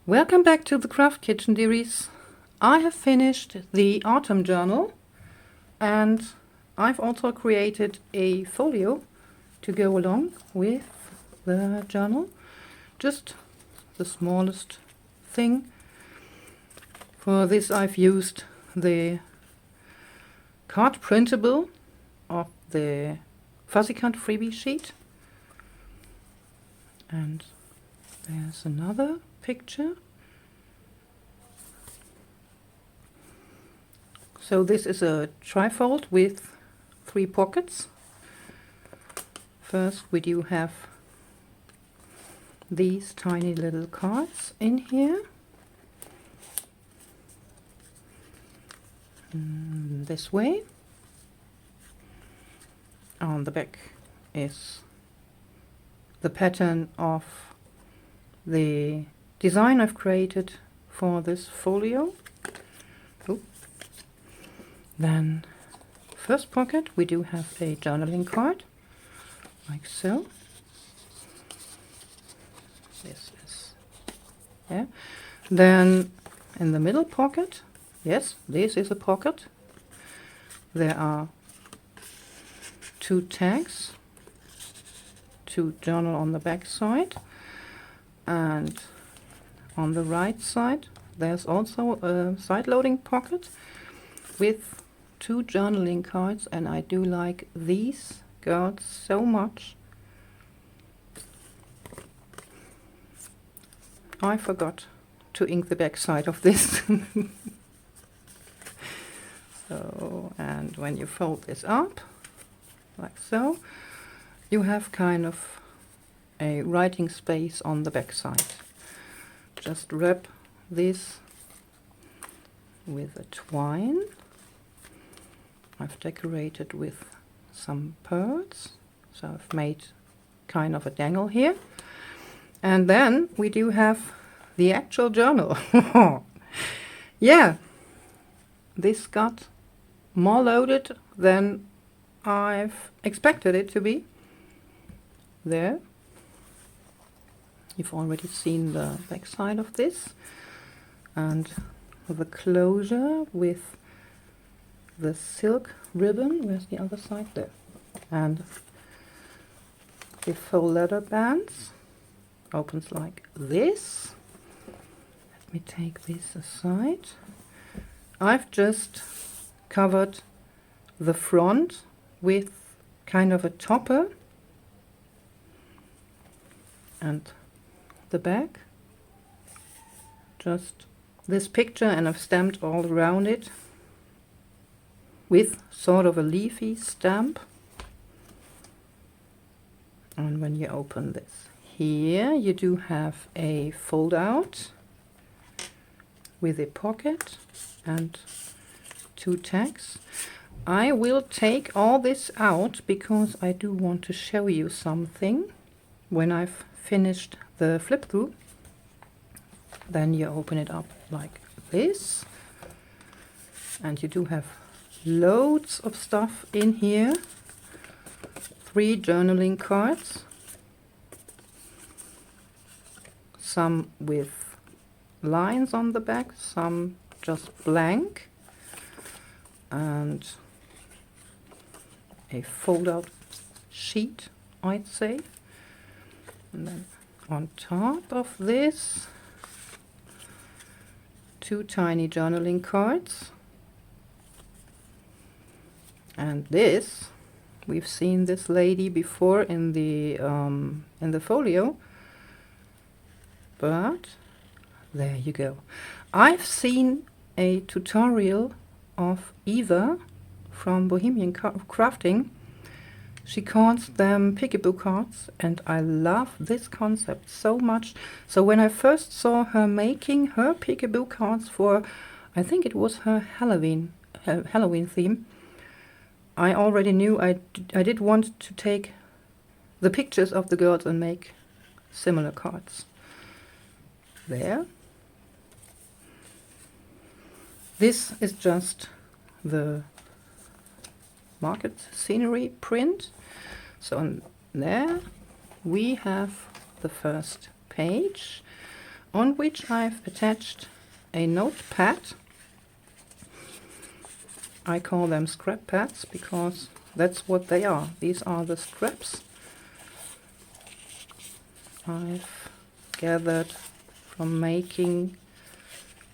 Welcome back to the Craft Kitchen, dearies. I have finished the autumn journal and I've also created a folio to go along with the journal. Just the smallest thing. For this I've used the card printable of the Fuzzy Cut freebie sheet. And there's another picture. So this is a trifold with 3 pockets. First we do have these tiny little cards in here. This way. On the back is the pattern of the design I've created for this folio. Then first pocket we do have a journaling card, like so. This is there. Then in the middle pocket, yes, this is a pocket. There are 2 tags to journal on the back side, and on the right side there's also a side-loading pocket with 2 journaling cards, and I do like these girls so much. I forgot to ink the back side of this. So, and when you fold this up like so, you have kind of a writing space on the back side. Just wrap this with a twine. I've decorated with some pearls, so I've made kind of a dangle here. And then we do have the actual journal. Yeah, this got more loaded than I've expected it to be. There. You've already seen the back side of this. And the closure with the silk ribbon. Where's the other side? There. And the faux leather bands. Opens like this. Let me take this aside. I've just covered the front with kind of a topper, and the back just this picture, and I've stamped all around it with sort of a leafy stamp. And when you open this here, you do have a fold out with a pocket and 2 tags. I will take all this out because I do want to show you something when I've finished the flip through. Then you open it up like this, and you do have loads of stuff in here. 3 journaling cards, some with lines on the back, some just blank, and a fold-out sheet, I'd say. And then on top of this, 2 tiny journaling cards. And this, we've seen this lady before in the folio, but there you go. I've seen a tutorial of Eva from Bohemian Crafting. She calls them Peekaboo cards, and I love this concept so much. So when I first saw her making her Peekaboo cards for, I think it was her Halloween theme, I already knew I did want to take the pictures of the girls and make similar cards. There. This is just the market scenery print, So there we have the first page, on which I've attached a notepad. I call them scrap pads because that's what they are. These are the scraps I've gathered from making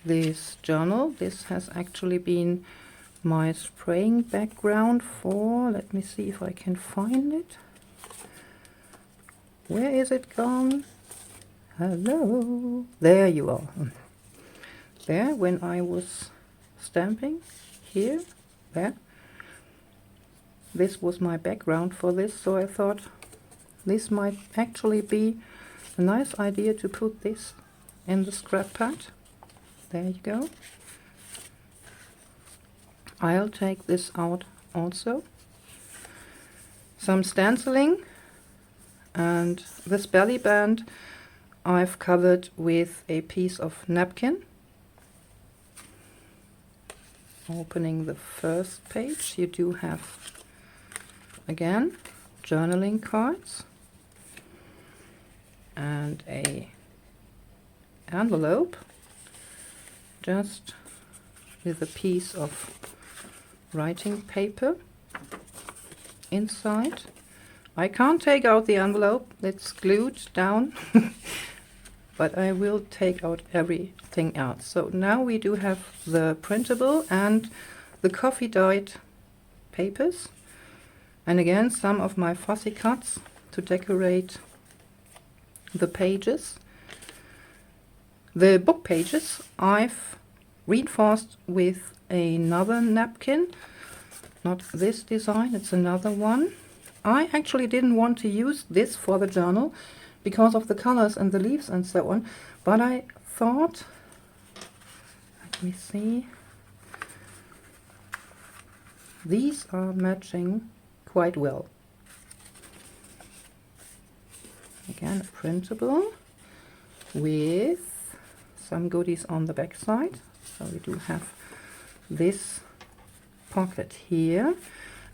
this journal. This has actually been my spraying background for, let me see if I can find it. Where is it gone? Hello, there you are. There, when I was stamping here, there, this was my background for this, so I thought this might actually be a nice idea to put this in the scrap pad. There you go. I'll take this out also. Some stenciling, and this belly band I've covered with a piece of napkin. Opening the first page, you do have again journaling cards and a envelope just with a piece of writing paper inside. I can't take out the envelope, it's glued down, but I will take out everything else. So now we do have the printable and the coffee dyed papers, and again some of my fussy cuts to decorate the pages. The book pages I've reinforced with another napkin, not this design, it's another one. I actually didn't want to use this for the journal because of the colors and the leaves and so on, but I thought, let me see, these are matching quite well. Again, a printable with some goodies on the back side. So we do have this pocket here.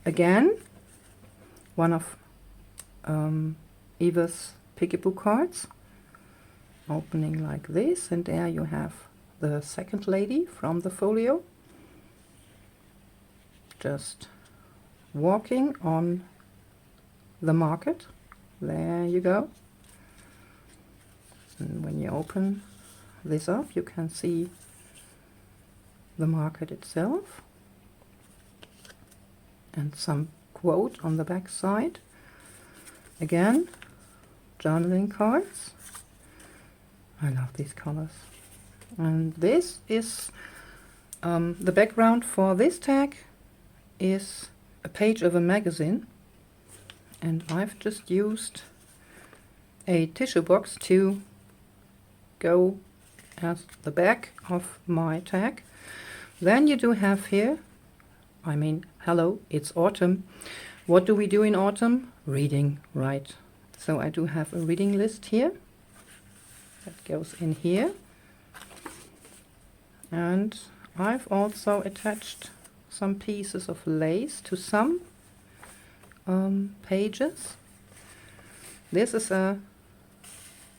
Again, one of Eva's Peekaboo cards, opening like this, and there you have the second lady from the folio, just walking on the market. There you go. And when you open this up, you can see the market itself and some quote on the back side. Again, journaling cards. I love these colors. And this is the background for this tag is a page of a magazine, and I've just used a tissue box to go as the back of my tag. Then you do have here, I mean, hello, it's autumn. What do we do in autumn? Reading, right? So I do have a reading list here that goes in here, and I've also attached some pieces of lace to some pages. This is a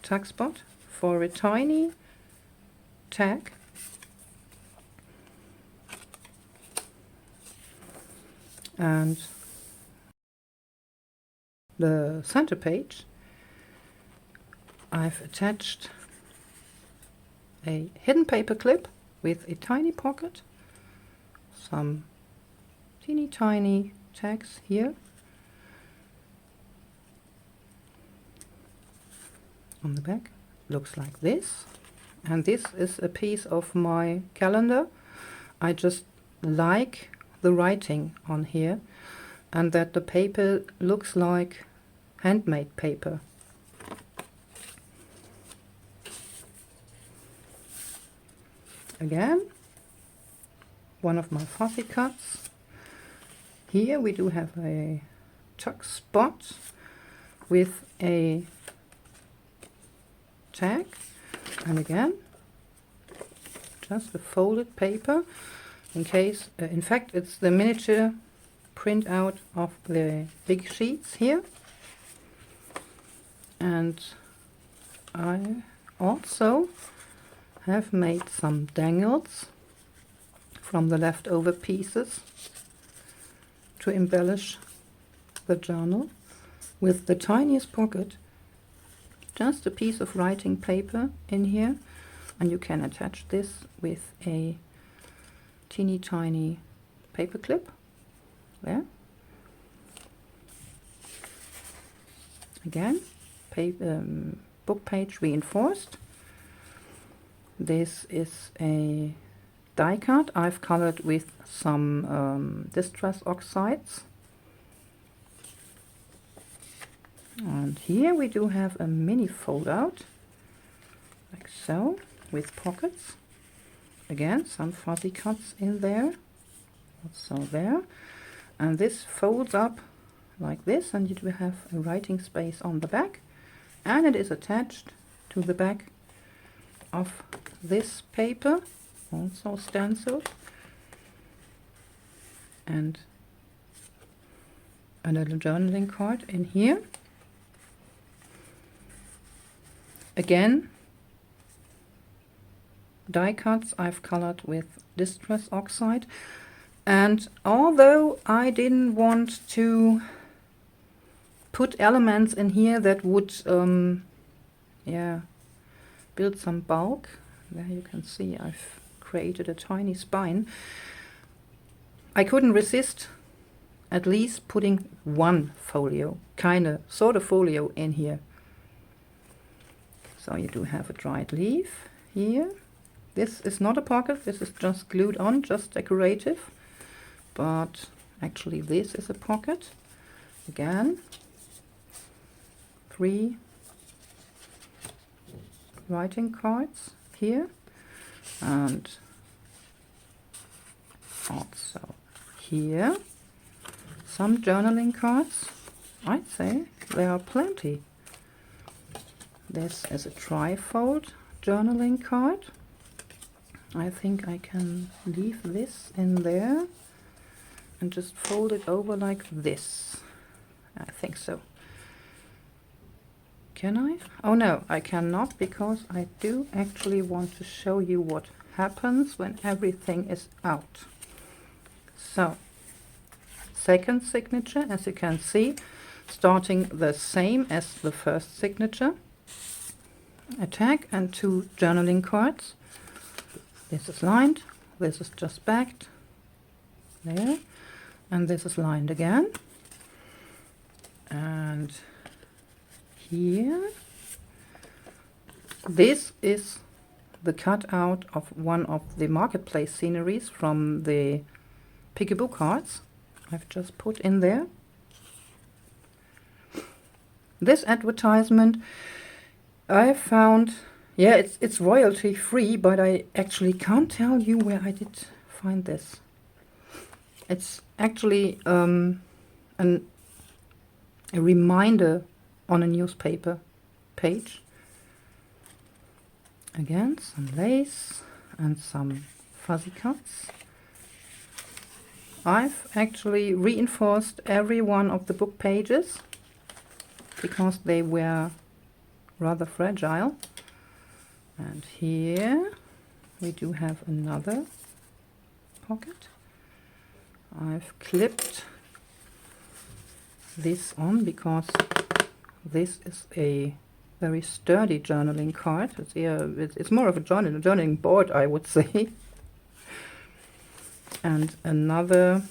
tag spot for a tiny tag. And the center page, I've attached a hidden paper clip with a tiny pocket, some teeny tiny tags here. On the back looks like this, and this is a piece of my calendar. I just like the writing on here, and that the paper looks like handmade paper. Again, one of my fussy cuts. Here we do have a tuck spot with a tag, and again just a folded paper in case, in fact it's the miniature print out of the big sheets here. And I also have made some dangles from the leftover pieces to embellish the journal with the tiniest pocket. Just a piece of writing paper in here, and you can attach this with a teeny tiny paper clip there. Again, book page reinforced. This is a die cut I've colored with some distress oxides. And here we do have a mini fold out, like so, with pockets. Again, some fuzzy cuts in there, also there. And this folds up like this, and you do have a writing space on the back. And it is attached to the back of this paper, also stenciled. And a little journaling card in here. Again, die cuts I've colored with distress oxide, and although I didn't want to put elements in here that would build some bulk, there you can see I've created a tiny spine, I couldn't resist at least putting one folio, sort of folio in here. So you do have a dried leaf here. This is not a pocket, this is just glued on, just decorative. But actually this is a pocket. Again, 3 writing cards here. And also here, some journaling cards. I'd say there are plenty. This is a trifold journaling card. I think I can leave this in there and just fold it over like this. I think so. Can I? Oh no, I cannot, because I do actually want to show you what happens when everything is out. So, second signature, as you can see, starting the same as the first signature. A tag and 2 journaling cards. This is lined, this is just backed, there, and this is lined again. And here, this is the cutout of one of the marketplace sceneries from the Peekaboo cards I've just put in there. This advertisement I found, yeah, it's royalty free, but I actually can't tell you where I did find this. It's actually a reminder on a newspaper page. Again, some lace and some fuzzy cuts. I've actually reinforced every one of the book pages because they were rather fragile. And here we do have another pocket. I've clipped this on because this is a very sturdy journaling card. It's more of a journaling board, I would say. And another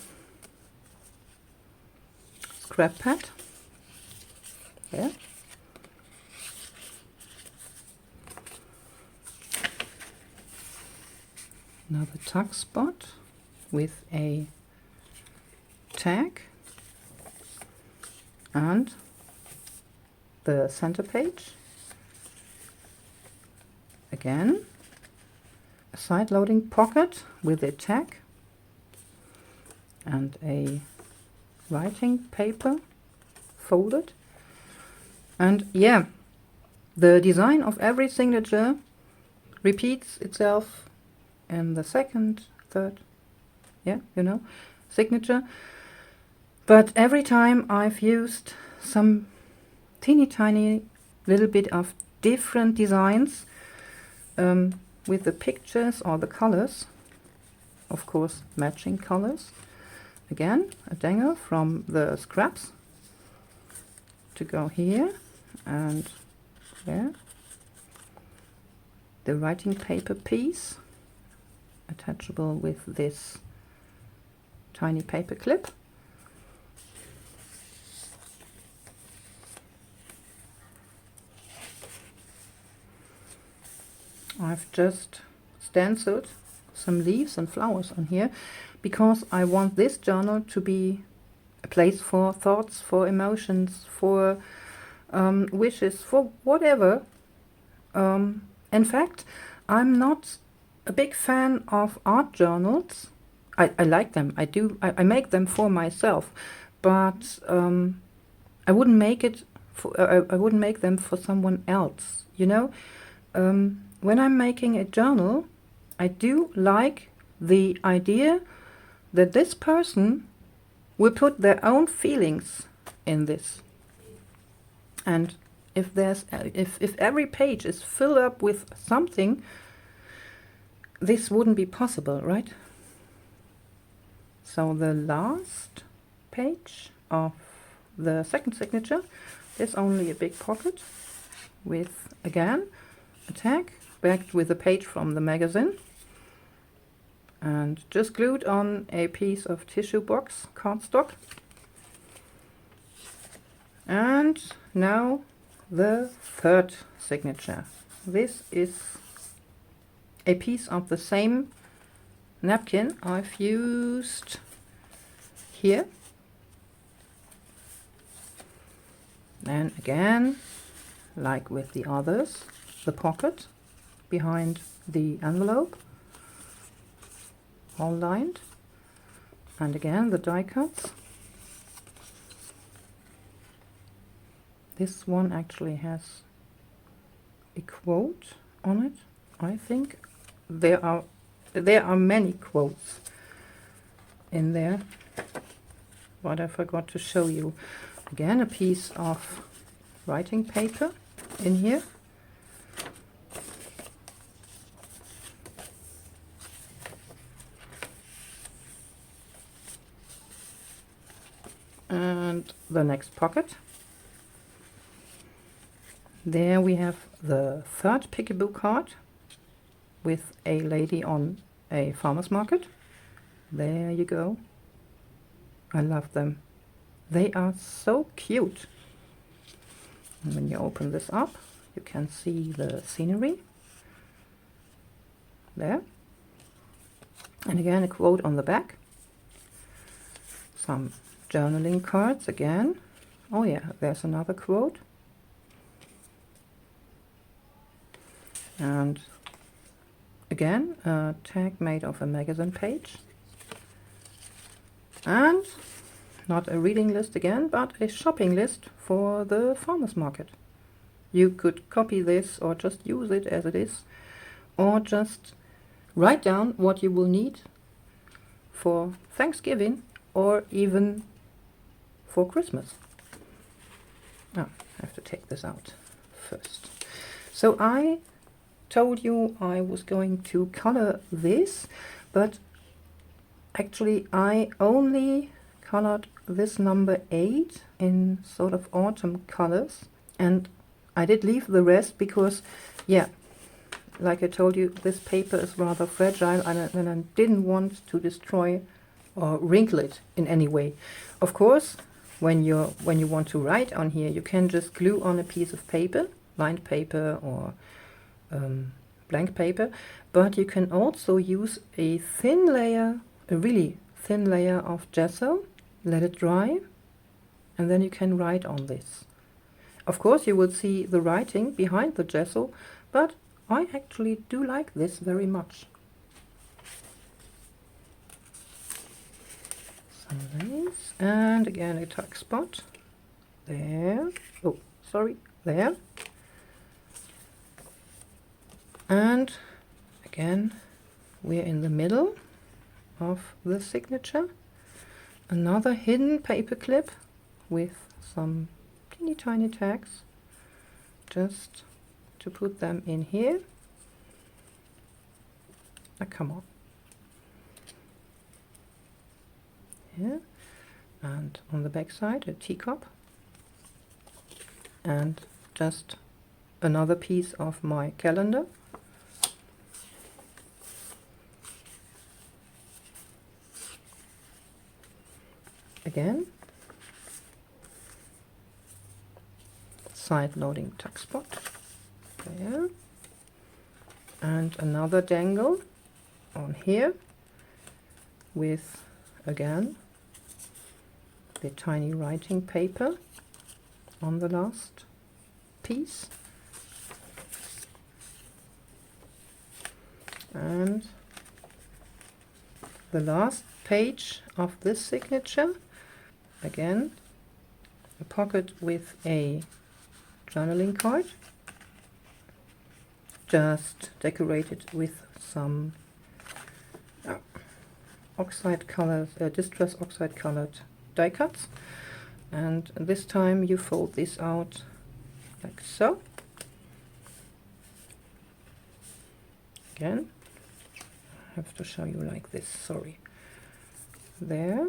scrap pad there. Another tuck spot with a tag and the center page. Again, a side loading pocket with a tag and a writing paper folded. And yeah, the design of every signature repeats itself in the second, third, signature. But every time I've used some teeny tiny little bit of different designs with the pictures or the colors, of course matching colors. Again, a danger from the scraps to go here and there. The writing paper piece attachable with this tiny paper clip. I've just stenciled some leaves and flowers on here because I want this journal to be a place for thoughts, for emotions, for wishes, for whatever. In fact, I'm not a big fan of art journals. I like them. I make them for myself, but I wouldn't make it for, I wouldn't make them for someone else. You know, when I'm making a journal, I do like the idea that this person will put their own feelings in this. And if there's if every page is filled up with something, this wouldn't be possible, right? So the last page of the second signature is only a big pocket with, again, a tag backed with a page from the magazine and just glued on a piece of tissue box cardstock. And now the third signature. This is a piece of the same napkin I've used here. And again, like with the others, the pocket behind the envelope, all lined. And again, the die cuts. This one actually has a quote on it. I think there are many quotes in there, but I forgot to show you. Again, a piece of writing paper in here. And the next pocket. There we have the third Peekaboo card with a lady on a farmer's market. There you go. I love them. They are so cute. And when you open this up, you can see the scenery there. And again, a quote on the back. Some journaling cards again. Oh yeah, there's another quote. And again, a tag made of a magazine page. And not a reading list again, but a shopping list for the farmer's market. You could copy this or just use it as it is, or just write down what you will need for Thanksgiving or even for Christmas. Oh, I have to take this out first. So I told you I was going to color this, but actually I only colored this number 8 in sort of autumn colors, and I did leave the rest because, yeah, like I told you, this paper is rather fragile and I didn't want to destroy or wrinkle it in any way. Of course, when you want to write on here, you can just glue on a piece of paper, lined paper or blank paper, but you can also use a thin layer, a really thin layer of gesso, let it dry, and then you can write on this. Of course you will see the writing behind the gesso, but I actually do like this very much. Some lace, and again a tuck spot there. Oh, sorry, there. And again, we're in the middle of the signature. Another hidden paper clip with some teeny tiny tags just to put them in here. Come on. Here, and on the back side a teacup, and just another piece of my calendar. Again, side loading tuck spot there, and another dangle on here with again the tiny writing paper on the last piece, and the last page of this signature, again a pocket with a journaling card, just decorated with some oxide colors, distress oxide colored die cuts, and this time you fold this out like so. Again, I have to show you like this, sorry. There,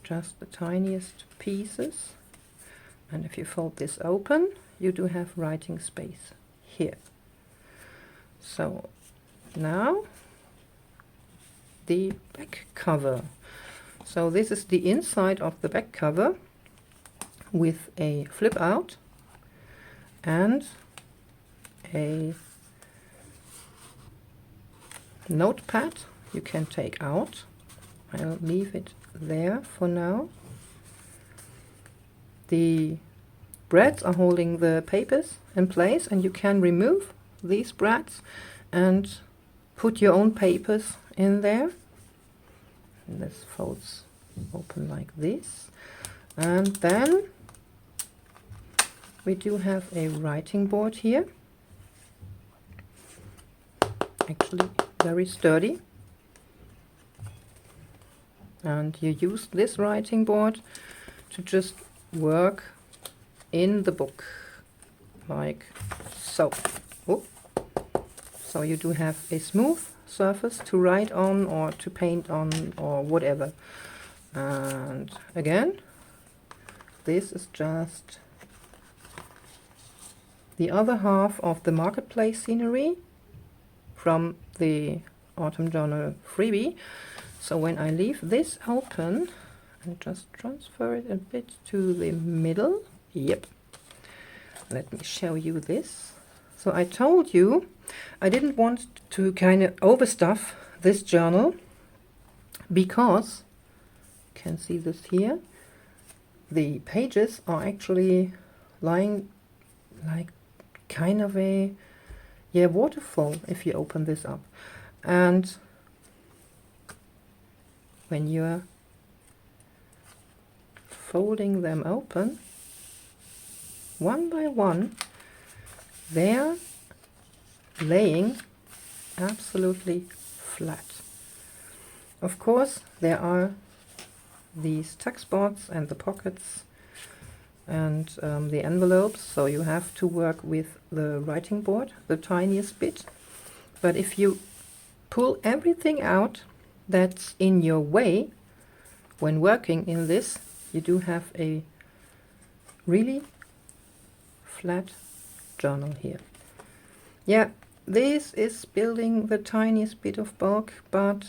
just the tiniest pieces, and if you fold this open you do have writing space here. So now the back cover. So this is the inside of the back cover with a flip out and a notepad you can take out. I'll leave it there for now. The brads are holding the papers in place, and you can remove these brads and put your own papers in there. And this folds open like this, and then we do have a writing board here, actually very sturdy, and you use this writing board to just work in the book like so. Whoop. So you do have a smooth surface to write on or to paint on or whatever. And again, this is just the other half of the marketplace scenery from the autumn journal freebie. So when I leave this open and just transfer it a bit to the middle, yep, let me show you this. So I told you I didn't want to kind of overstuff this journal because, you can see this here, the pages are actually lying like kind of a waterfall if you open this up. And when you're folding them open one by one, they're laying absolutely flat. Of course, there are these tuck spots and the pockets and the envelopes, so you have to work with the writing board the tiniest bit. But if you pull everything out that's in your way when working in this, you do have a really flat journal here. Yeah, this is building the tiniest bit of bulk, but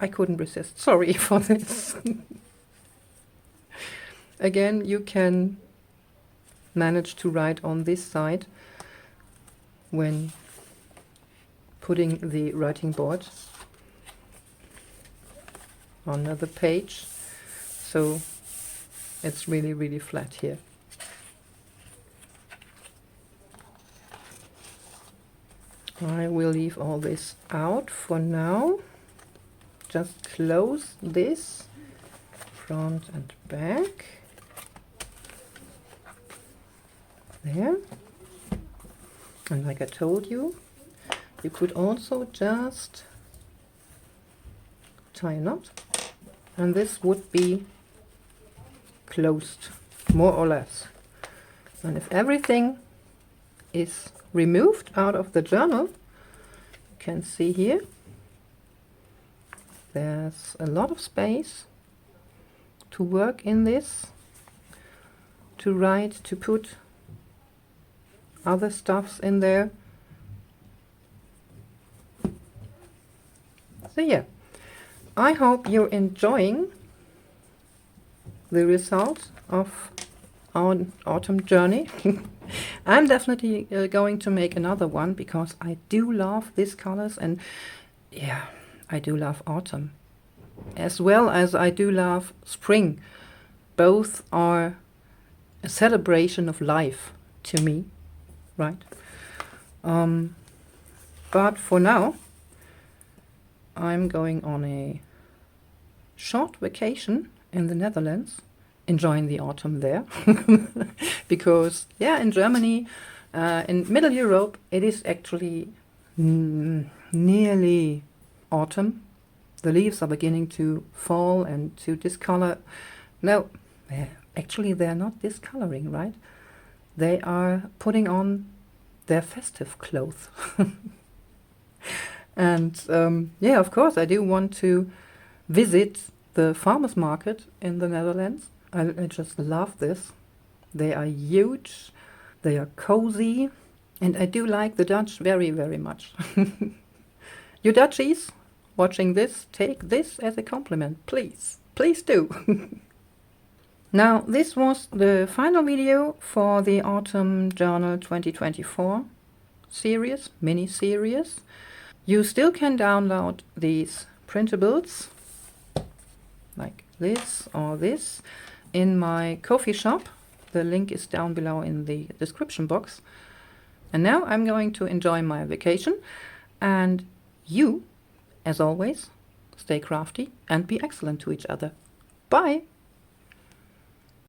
I couldn't resist. Sorry for this. Again, you can manage to write on this side when putting the writing board on another page, so it's really, really flat here. I will leave all this out for now. Just close this front and back. There. And like I told you, you could also just tie a knot, and this would be closed, more or less. And if everything is removed out of the journal, you can see here, there's a lot of space to work in this, to write, to put other stuffs in there. So yeah, I hope you're enjoying the result of our autumn journey. I'm definitely going to make another one because I do love these colors, and yeah, I do love autumn as well as I do love spring. Both are a celebration of life to me, right? But for now, I'm going on a short vacation in the Netherlands, enjoying the autumn there. Because, yeah, in Germany, in Middle Europe, it is actually nearly autumn. The leaves are beginning to fall and to discolor. No, actually they're not discoloring, right? They are putting on their festive clothes. And yeah, of course, I do want to visit the farmers market in the Netherlands. I just love this. They are huge, they are cozy, and I do like the Dutch very, very much. You Dutchies watching this, take this as a compliment, please. Please do. Now, this was the final video for the Autumn Journal 2024 series, mini-series. You still can download these printables, like this or this, in my Ko-fi shop. The link is down below in the description box. And now I'm going to enjoy my vacation, and you, as always, stay crafty and be excellent to each other. Bye!